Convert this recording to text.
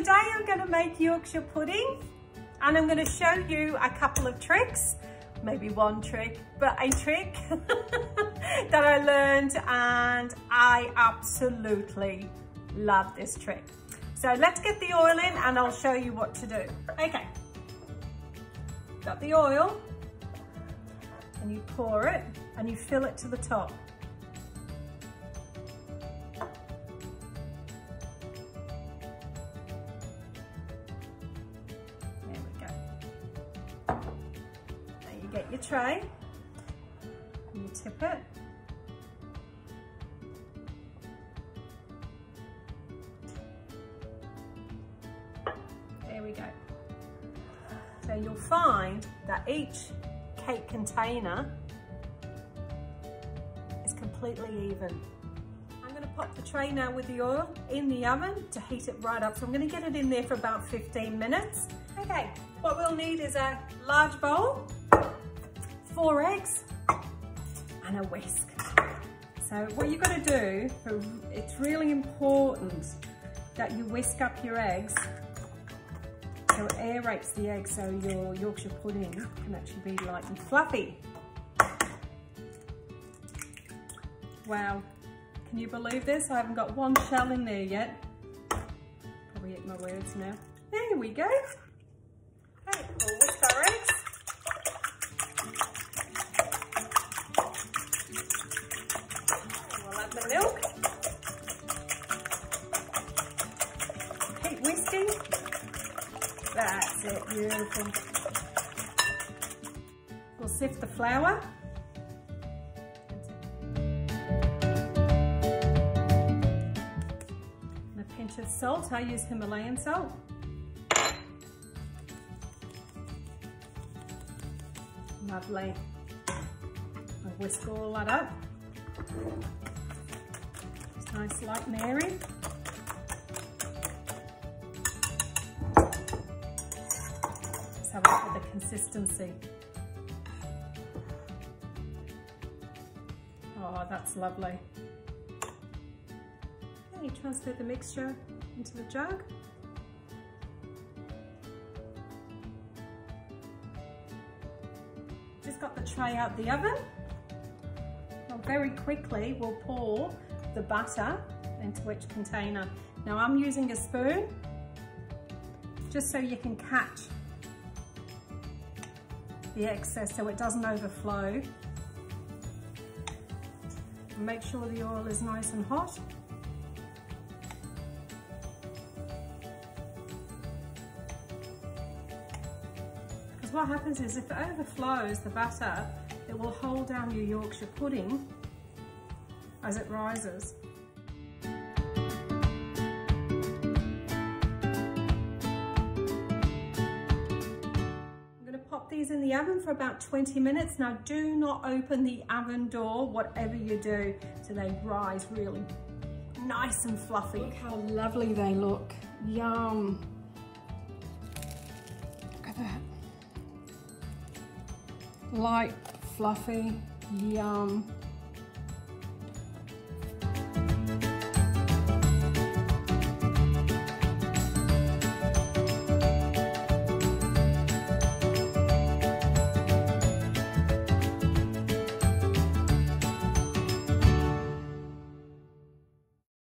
today I'm going to make Yorkshire pudding, and I'm going to show you a couple of tricks, maybe one trick, but a trick that I learned, and I absolutely love this trick. So let's get the oil in and I'll show you what to do. Okay, got the oil, and you pour it and you fill it to the top. There we go. Now you get your tray and you tip it. There we go. So you'll find that each cake container is completely even. I'm going to pop the tray now with the oil in the oven to heat it right up. So I'm going to get it in there for about 15 minutes. Okay, what we'll need is a large bowl, 4 eggs, and a whisk. So what you've got to do, it's really important that you whisk up your eggs so it aerates the eggs, so your Yorkshire pudding can actually be light and fluffy. Wow, can you believe this? I haven't got one shell in there yet. Probably eat my words now. There we go. Okay, we'll whisk our eggs. We'll add the milk. Keep whisking. That's it, beautiful. We'll sift the flour. And a pinch of salt. I use Himalayan salt. Lovely. I'll whisk all that up. It's nice, light and airy. Have a look at the consistency. Oh, that's lovely. Okay, transfer the mixture into the jug. Just got the tray out the oven. Now very quickly we'll pour the butter into each container. Now I'm using a spoon just so you can catch the excess so it doesn't overflow. And make sure the oil is nice and hot. Because what happens is if it overflows the butter, it will hold down your Yorkshire pudding as it rises. These in the oven for about 20 minutes. Now do not open the oven door, whatever you do, so they rise really nice and fluffy. Look how lovely they look. Yum. Look at that. Light, fluffy, yum.